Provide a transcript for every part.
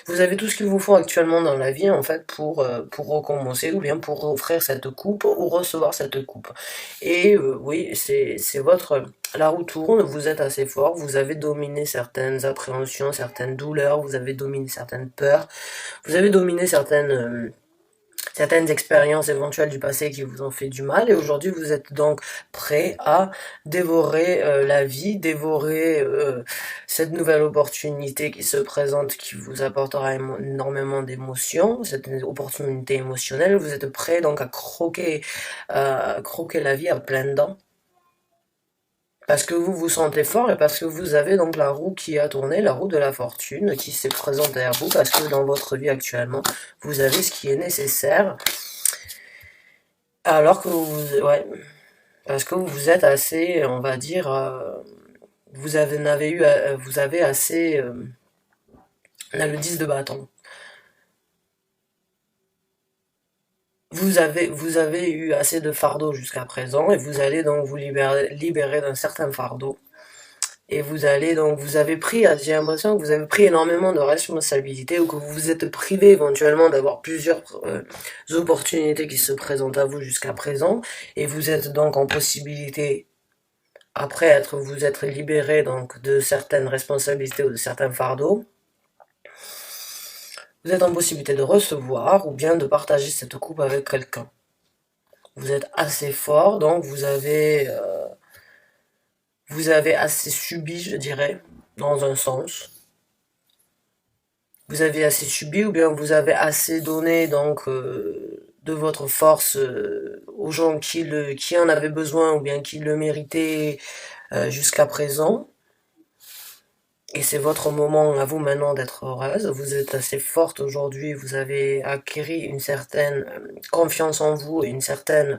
Vous avez tout ce qu'il vous faut actuellement dans la vie, en fait, pour recommencer, ou bien pour offrir cette coupe, ou recevoir cette coupe. Et oui, c'est votre... La roue tourne, vous êtes assez fort, vous avez dominé certaines appréhensions, certaines douleurs, vous avez dominé certaines peurs, vous avez dominé certaines expériences éventuelles du passé qui vous ont fait du mal, et aujourd'hui vous êtes donc prêt à dévorer la vie, dévorer cette nouvelle opportunité qui se présente, qui vous apportera énormément d'émotions, cette opportunité émotionnelle. Vous êtes prêt donc à croquer la vie à pleines dents. Parce que vous vous sentez fort et parce que vous avez donc la roue qui a tourné, la roue de la fortune qui s'est présentée à vous, parce que dans votre vie actuellement, vous avez ce qui est nécessaire. Alors que ouais, parce que vous êtes assez, on va dire, vous avez assez, on a le 10 de bâton. Vous avez eu assez de fardeau jusqu'à présent et vous allez donc vous libérer d'un certain fardeau. Et vous allez donc, vous avez pris, j'ai l'impression que vous avez pris énormément de responsabilités ou que vous vous êtes privé éventuellement d'avoir plusieurs opportunités qui se présentent à vous jusqu'à présent. Et vous êtes donc en possibilité, après vous être libéré donc de certaines responsabilités ou de certains fardeaux, vous êtes en possibilité de recevoir ou bien de partager cette coupe avec quelqu'un. Vous êtes assez fort, donc vous avez assez subi, je dirais, dans un sens. Vous avez assez subi ou bien vous avez assez donné donc de votre force aux gens qui en avaient besoin ou bien qui le méritaient jusqu'à présent. Et c'est votre moment à vous maintenant d'être heureuse. Vous êtes assez forte aujourd'hui. Vous avez acquis une certaine confiance en vous et une certaine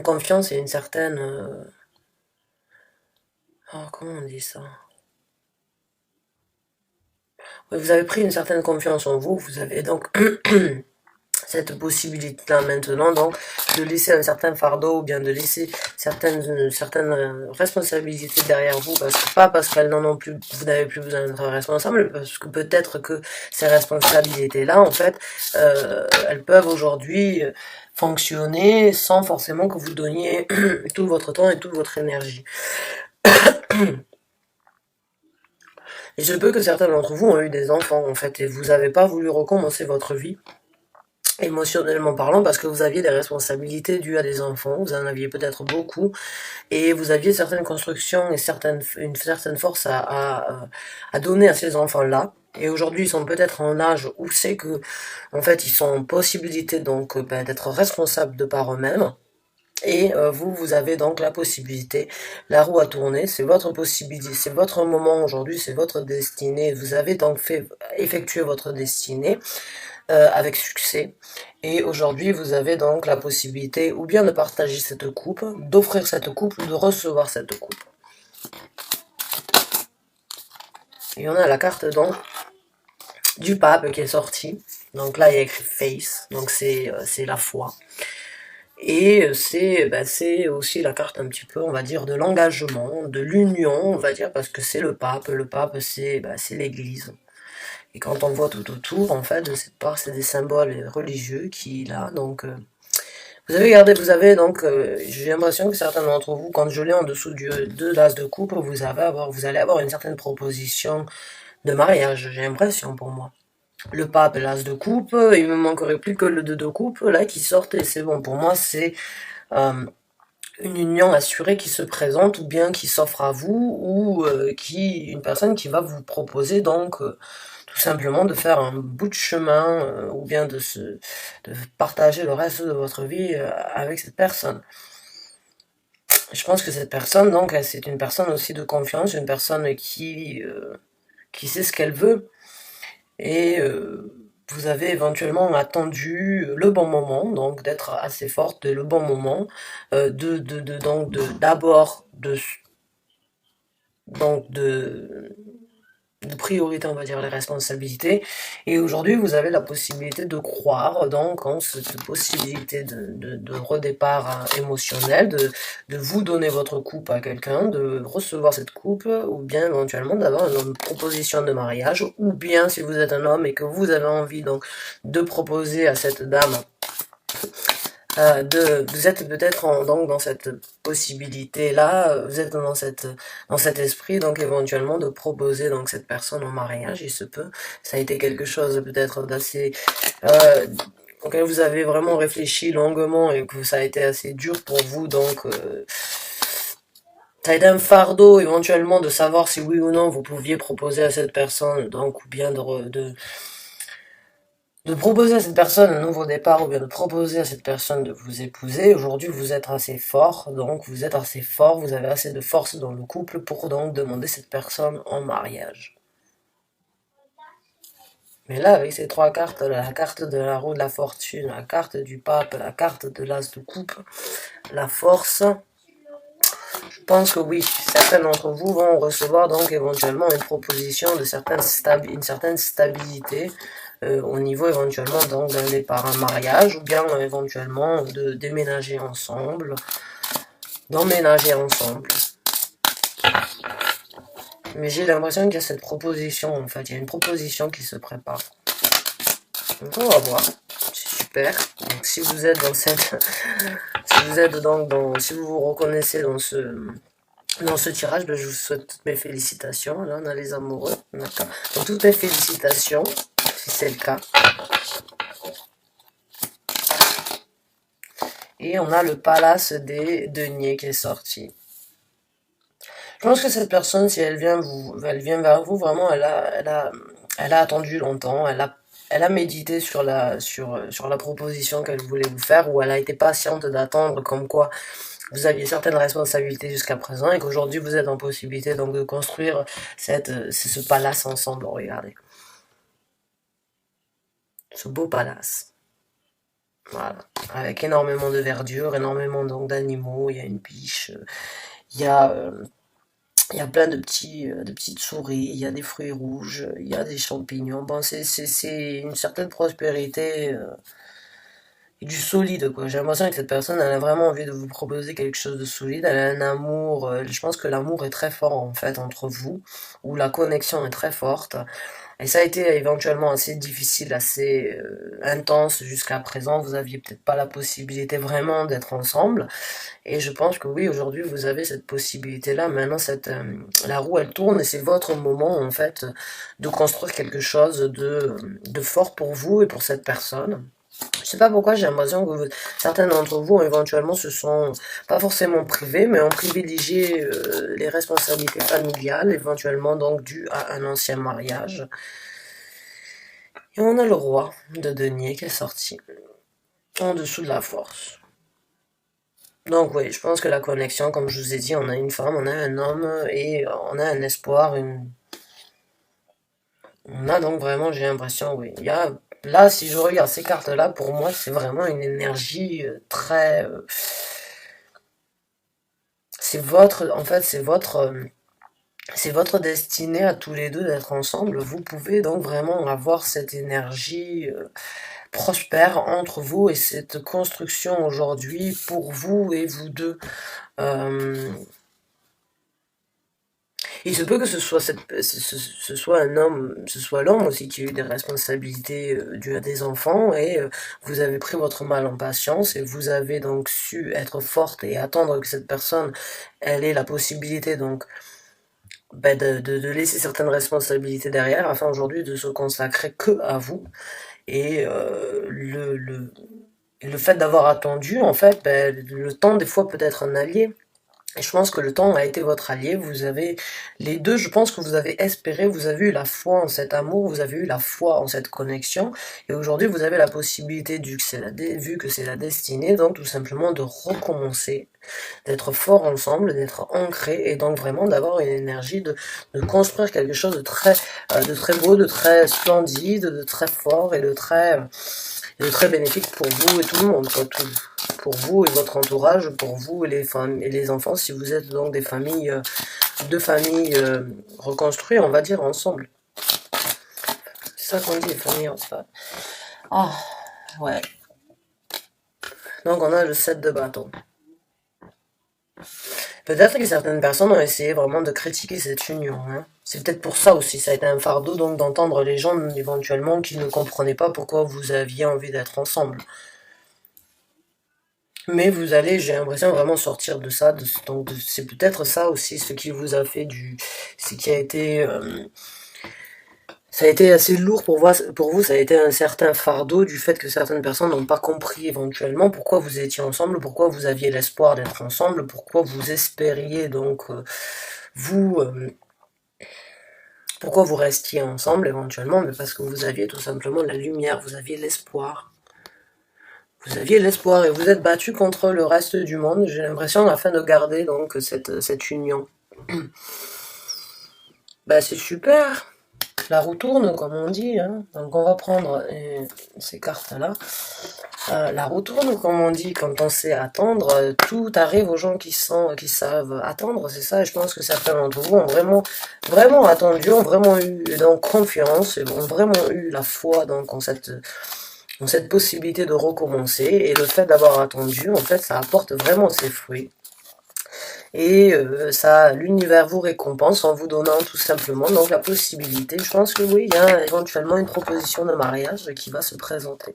confiance et une certaine, oh, comment on dit ça? Ouais, vous avez pris une certaine confiance en vous. Vous avez donc cette possibilité-là maintenant, donc, de laisser un certain fardeau ou bien de laisser certaines responsabilités derrière vous, pas parce qu'elles n'en ont plus, vous n'avez plus besoin d'être responsable, parce que peut-être que ces responsabilités-là, en fait, elles peuvent aujourd'hui fonctionner sans forcément que vous donniez tout votre temps et toute votre énergie. Il se peut que certains d'entre vous ont eu des enfants, en fait, et vous n'avez pas voulu recommencer votre vie émotionnellement parlant, parce que vous aviez des responsabilités dues à des enfants, vous en aviez peut-être beaucoup, et vous aviez certaines constructions et une certaine force à donner à ces enfants-là. Et aujourd'hui, ils sont peut-être en âge où c'est que, en fait, ils sont en possibilité donc d'être responsables de par eux-mêmes. Et vous avez donc la possibilité, la roue a tourné, c'est votre possibilité, c'est votre moment aujourd'hui, c'est votre destinée. Vous avez donc effectué votre destinée avec succès. Et aujourd'hui, vous avez donc la possibilité ou bien de partager cette coupe, d'offrir cette coupe ou de recevoir cette coupe. Et on a la carte donc du pape qui est sortie. Donc là, il y a écrit face, donc c'est la foi. Et c'est aussi la carte un petit peu, on va dire, de l'engagement, de l'union, on va dire, parce que c'est le pape. Le pape, c'est l'Église. Et quand on voit tout autour, en fait, de cette part, c'est des symboles religieux qui, là, donc, vous avez donc, j'ai l'impression que certains d'entre vous, quand je l'ai en dessous de l'as de coupe, vous allez avoir une certaine proposition de mariage, j'ai l'impression pour moi. Le pape, l'as de coupe, il me manquerait plus que le 2 de coupe, là, qui sortent, et c'est bon. Pour moi, c'est euh, une union assurée qui se présente, ou bien qui s'offre à vous, ou une personne qui va vous proposer donc tout simplement de faire un bout de chemin, ou bien de partager le reste de votre vie avec cette personne. Je pense que cette personne, donc, c'est une personne aussi de confiance, une personne qui sait ce qu'elle veut, et vous avez éventuellement attendu le bon moment, donc d'être assez forte, le bon moment, d'abord donc de de priorité, on va dire, les responsabilités. Et aujourd'hui, vous avez la possibilité de croire donc en cette possibilité de redépart émotionnel, de vous donner votre coupe à quelqu'un, de recevoir cette coupe, ou bien éventuellement d'avoir une proposition de mariage, ou bien si vous êtes un homme et que vous avez envie donc de proposer à cette dame vous êtes peut-être donc dans cette possibilité-là, vous êtes dans cet esprit, donc éventuellement de proposer donc cette personne en mariage, il se peut. Ça a été quelque chose peut-être d'assez, auquel vous avez vraiment réfléchi longuement et que ça a été assez dur pour vous, donc ça a été un fardeau éventuellement de savoir si oui ou non vous pouviez proposer à cette personne, donc ou bien de proposer à cette personne un nouveau départ ou bien de proposer à cette personne de vous épouser. Aujourd'hui, vous êtes assez fort, donc vous êtes assez fort, vous avez assez de force dans le couple pour donc demander cette personne en mariage. Mais là, avec ces trois cartes, la carte de la roue de la fortune, la carte du pape, la carte de l'as de coupe, la force, je pense que oui, certains d'entre vous vont recevoir donc éventuellement une proposition de une certaine stabilité au niveau éventuellement donc d'un départ, un mariage, ou bien éventuellement de déménager ensemble, d'emménager ensemble. Mais j'ai l'impression qu'il y a cette proposition, en fait, il y a une proposition qui se prépare. Donc on va voir, c'est super. Donc si vous êtes dans cette, si vous êtes donc si vous vous reconnaissez dans ce tirage, ben, je vous souhaite toutes mes félicitations. Là, on a les amoureux. D'accord. Donc, toutes mes félicitations, si c'est le cas. Et on a le palace des deniers qui est sorti. Je pense que cette personne, si elle vient vers vous, vraiment, elle a attendu longtemps, elle a médité sur la proposition qu'elle voulait vous faire, ou elle a été patiente d'attendre comme quoi vous aviez certaines responsabilités jusqu'à présent et qu'aujourd'hui vous êtes en possibilité donc de construire ce palace ensemble. Regardez. Ce beau palace. Voilà. Avec énormément de verdure, énormément donc d'animaux, il y a une biche, il y a plein de petites souris, il y a des fruits rouges, il y a des champignons. Bon, c'est une certaine prospérité et du solide, quoi. J'ai l'impression que cette personne, elle a vraiment envie de vous proposer quelque chose de solide. Elle a un amour, je pense que l'amour est très fort, en fait, entre vous, ou la connexion est très forte. Et ça a été éventuellement assez difficile, assez intense jusqu'à présent. Vous aviez peut-être pas la possibilité vraiment d'être ensemble. Et je pense que oui, aujourd'hui, vous avez cette possibilité-là. Maintenant, la roue, elle tourne et c'est votre moment, en fait, de construire quelque chose de fort pour vous et pour cette personne. Je sais pas pourquoi, j'ai l'impression que certains d'entre vous, éventuellement, se sont pas forcément privés, mais ont privilégié les responsabilités familiales, éventuellement donc dues à un ancien mariage. Et on a le roi de denier qui est sorti en dessous de la force. Donc oui, je pense que la connexion, comme je vous ai dit, on a une femme, on a un homme, et on a un espoir, on a donc vraiment, j'ai l'impression, oui, il y a... Là, si je regarde ces cartes-là, pour moi, c'est vraiment une énergie très... c'est votre... En fait, c'est votre destinée à tous les deux d'être ensemble. Vous pouvez donc vraiment avoir cette énergie prospère entre vous et cette construction aujourd'hui pour vous et vous deux. Il se peut que ce soit un homme, ce soit l'homme aussi qui a eu des responsabilités dues à des enfants et vous avez pris votre mal en patience et vous avez donc su être forte et attendre que cette personne, elle ait la possibilité donc de laisser certaines responsabilités derrière afin aujourd'hui de se consacrer que à vous. Et le fait d'avoir attendu, en fait, le temps des fois peut être un allié. Et je pense que le temps a été votre allié. Vous avez les deux, je pense que vous avez espéré, vous avez eu la foi en cet amour, vous avez eu la foi en cette connexion. Et aujourd'hui, vous avez la possibilité, vu que c'est la destinée, donc tout simplement de recommencer, d'être fort ensemble, d'être ancré et donc vraiment d'avoir une énergie de construire quelque chose de très beau, de très splendide, de très fort et de très bénéfique pour vous et tout le monde, quoi, pour vous et votre entourage, pour vous et les femmes et les enfants, si vous êtes donc deux familles reconstruites, on va dire, ensemble. C'est ça qu'on dit, famille, c'est pas... Ah, ouais. Donc on a le 7 de bâton. Peut-être que certaines personnes ont essayé vraiment de critiquer cette union, hein. C'est peut-être pour ça aussi, ça a été un fardeau donc d'entendre les gens éventuellement qui ne comprenaient pas pourquoi vous aviez envie d'être ensemble. Mais vous allez, j'ai l'impression, vraiment sortir de ça. Donc c'est peut-être ça aussi ce qui vous a fait ce qui a été, ça a été assez lourd pour vous, ça a été un certain fardeau du fait que certaines personnes n'ont pas compris éventuellement pourquoi vous étiez ensemble, pourquoi vous aviez l'espoir d'être ensemble, pourquoi vous espériez donc vous, pourquoi vous restiez ensemble éventuellement, mais parce que vous aviez tout simplement la lumière, vous aviez l'espoir. Vous aviez l'espoir et vous êtes battu contre le reste du monde, j'ai l'impression, afin de garder donc cette union. Bah c'est super, la roue tourne comme on dit, hein. Donc on va prendre ces cartes-là. La roue tourne comme on dit, quand on sait attendre, tout arrive aux gens qui savent attendre, c'est ça, et je pense que certains d'entre vous ont vraiment attendu, ont vraiment eu donc confiance, et ont vraiment eu la foi donc en cette possibilité de recommencer, et le fait d'avoir attendu, en fait, ça apporte vraiment ses fruits. Et l'univers vous récompense en vous donnant tout simplement donc la possibilité. Je pense que oui, il y a éventuellement une proposition de mariage qui va se présenter.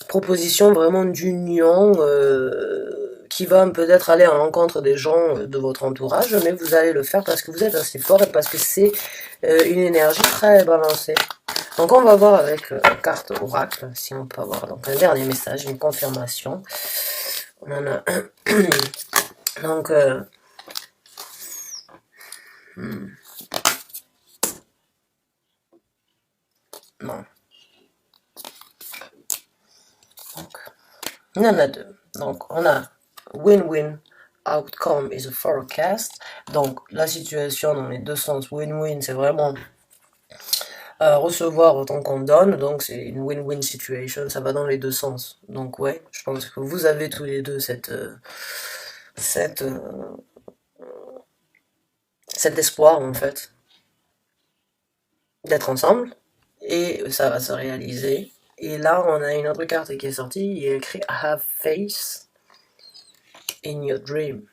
Proposition vraiment d'union qui va peut-être aller à l'encontre des gens de votre entourage, mais vous allez le faire parce que vous êtes assez fort et parce que c'est une énergie très balancée. Donc on va voir avec la carte oracle, si on peut avoir donc un dernier message, une confirmation. On en a un. Donc non. Donc, il y en a deux. Donc on a win-win outcome is a forecast. Donc la situation dans les deux sens, win-win, c'est vraiment recevoir autant qu'on donne, donc c'est une win-win situation, ça va dans les deux sens. Donc ouais, je pense que vous avez tous les deux cet espoir en fait d'être ensemble, et ça va se réaliser. Et là on a une autre carte qui est sortie, il est écrit have faith in your dream.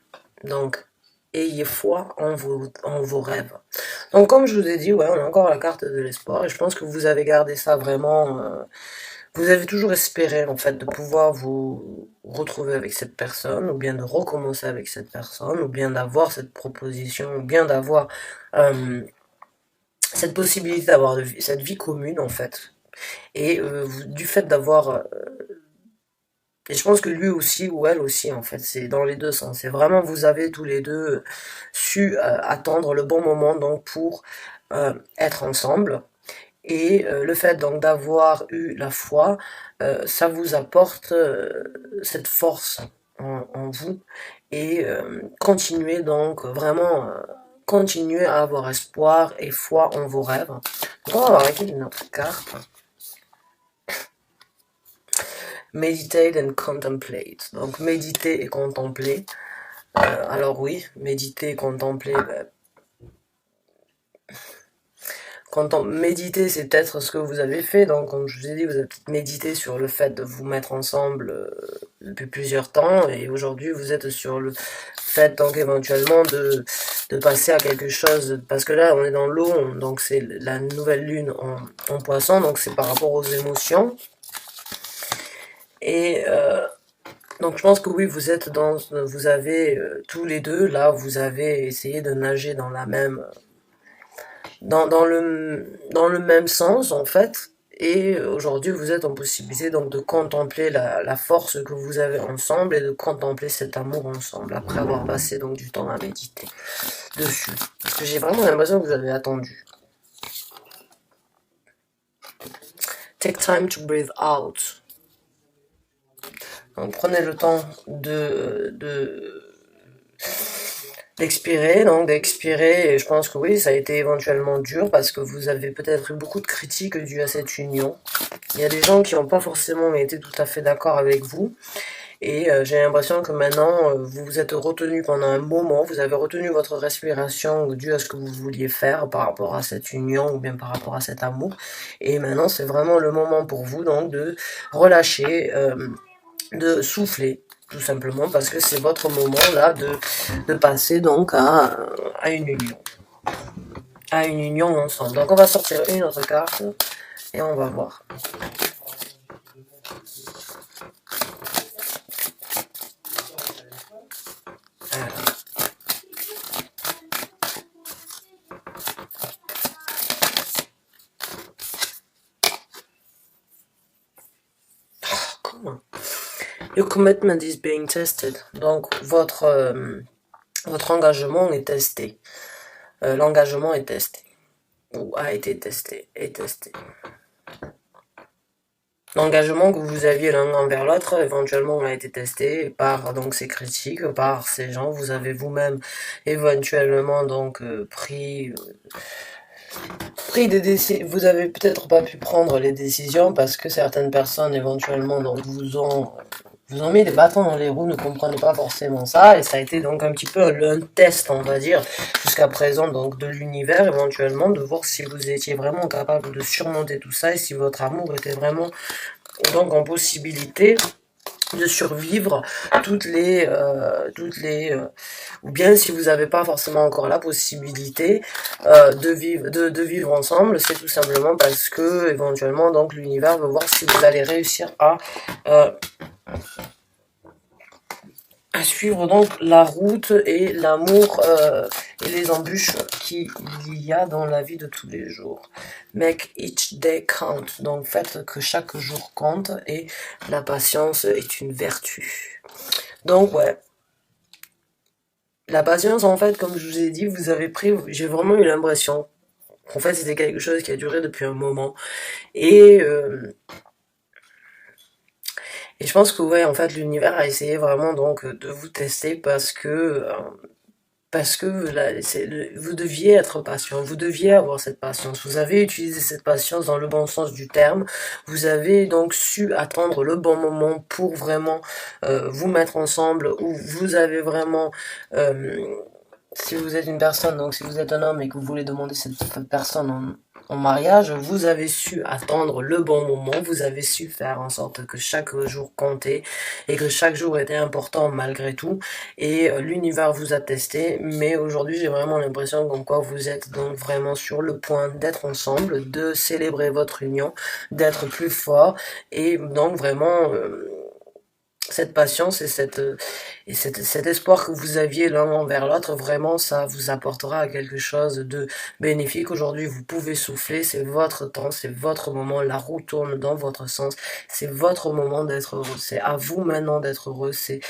Donc ayez foi en vos rêves. Donc comme je vous ai dit, ouais, on a encore la carte de l'espoir, et je pense que vous avez gardé ça vraiment, vous avez toujours espéré en fait de pouvoir vous retrouver avec cette personne, ou bien de recommencer avec cette personne, ou bien d'avoir cette proposition, ou bien d'avoir cette possibilité d'avoir cette vie commune en fait. Et du fait d'avoir... et je pense que lui aussi, ou elle aussi, en fait, c'est dans les deux sens. C'est vraiment, vous avez tous les deux su attendre le bon moment donc pour être ensemble. Et le fait donc d'avoir eu la foi, ça vous apporte cette force en vous. Et continuez donc vraiment, continuez à avoir espoir et foi en vos rêves. Donc on va voir une autre carte. Meditate and contemplate. Donc méditer et contempler. Alors oui, méditer et contempler. Méditer, c'est peut-être ce que vous avez fait. Donc comme je vous ai dit, vous avez peut-être médité sur le fait de vous mettre ensemble depuis plusieurs temps. Et aujourd'hui, vous êtes sur le fait donc éventuellement de passer à quelque chose. Parce que là, on est dans l'eau, donc c'est la nouvelle lune en poisson. Donc c'est par rapport aux émotions. Et donc je pense que oui, vous avez tous les deux, là, vous avez essayé de nager dans la même, dans le même sens, en fait. Et aujourd'hui, vous êtes en possibilité donc de contempler la force que vous avez ensemble et de contempler cet amour ensemble, après avoir passé donc du temps à méditer dessus. Parce que j'ai vraiment l'impression que vous avez attendu. Take time to breathe out. Donc prenez le temps d'expirer, et je pense que oui, ça a été éventuellement dur parce que vous avez peut-être eu beaucoup de critiques dues à cette union. Il y a des gens qui n'ont pas forcément été tout à fait d'accord avec vous, Et j'ai l'impression que maintenant, vous vous êtes retenu pendant un moment, vous avez retenu votre respiration dû à ce que vous vouliez faire par rapport à cette union ou bien par rapport à cet amour. Et maintenant, c'est vraiment le moment pour vous donc de relâcher, de souffler, tout simplement, parce que c'est votre moment là de passer donc à une union. À une union ensemble. Donc on va sortir une autre carte et on va voir. Comment? Your commitment is being tested. Donc votre engagement est testé. L'engagement est testé. Ou a été testé. Est testé. L'engagement que vous aviez l'un envers l'autre, éventuellement, a été testé par donc ces critiques, par ces gens. Vous avez vous-même éventuellement donc pris des décisions. Vous avez peut-être pas pu prendre les décisions parce que certaines personnes éventuellement donc vous ont mis des bâtons dans les roues, ne comprenez pas forcément ça, et ça a été donc un petit peu un test, on va dire, jusqu'à présent, donc de l'univers, éventuellement, de voir si vous étiez vraiment capable de surmonter tout ça, et si votre amour était vraiment, donc, en possibilité de survivre ou bien si vous n'avez pas forcément encore la possibilité de vivre ensemble, c'est tout simplement parce que éventuellement donc l'univers veut voir si vous allez réussir à suivre donc la route et l'amour et les embûches qu'il y a dans la vie de tous les jours. Make each day count. Donc faites que chaque jour compte et la patience est une vertu. Donc ouais. La patience en fait, comme je vous ai dit, j'ai vraiment eu l'impression qu'en fait c'était quelque chose qui a duré depuis un moment. Et je pense que ouais, en fait, l'univers a essayé vraiment donc de vous tester parce que là, vous deviez être patient, vous deviez avoir cette patience. Vous avez utilisé cette patience dans le bon sens du terme. Vous avez donc su attendre le bon moment pour vraiment vous mettre ensemble, ou vous avez vraiment si vous êtes une personne, donc si vous êtes un homme et que vous voulez demander cette personne en mariage, vous avez su attendre le bon moment, vous avez su faire en sorte que chaque jour comptait et que chaque jour était important malgré tout, et l'univers vous a testé, mais aujourd'hui j'ai vraiment l'impression comme quoi vous êtes donc vraiment sur le point d'être ensemble, de célébrer votre union, d'être plus fort, et donc vraiment cette patience et cet espoir que vous aviez l'un envers l'autre, vraiment, ça vous apportera quelque chose de bénéfique. Aujourd'hui, vous pouvez souffler, c'est votre temps, c'est votre moment, la roue tourne dans votre sens, c'est votre moment d'être heureux, c'est à vous maintenant d'être heureux, c'est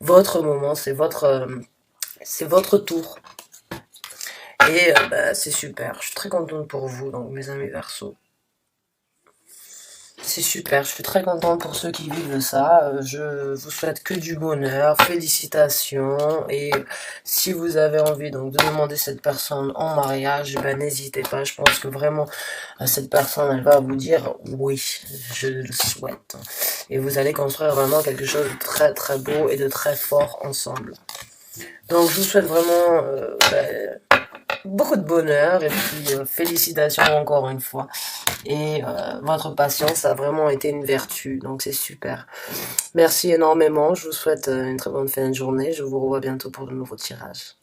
votre moment, c'est votre tour. Et c'est super, je suis très contente pour vous, donc mes amis Verseaux. C'est super, je suis très contente pour ceux qui vivent ça. Je vous souhaite que du bonheur, félicitations. Et si vous avez envie donc de demander cette personne en mariage, ben n'hésitez pas. Je pense que vraiment cette personne, elle va vous dire oui, je le souhaite. Et vous allez construire vraiment quelque chose de très très beau et de très fort ensemble. Donc je vous souhaite vraiment beaucoup de bonheur et puis félicitations encore une fois. Et votre patience a vraiment été une vertu, donc c'est super. Merci énormément, je vous souhaite une très bonne fin de journée, je vous revois bientôt pour de nouveaux tirages.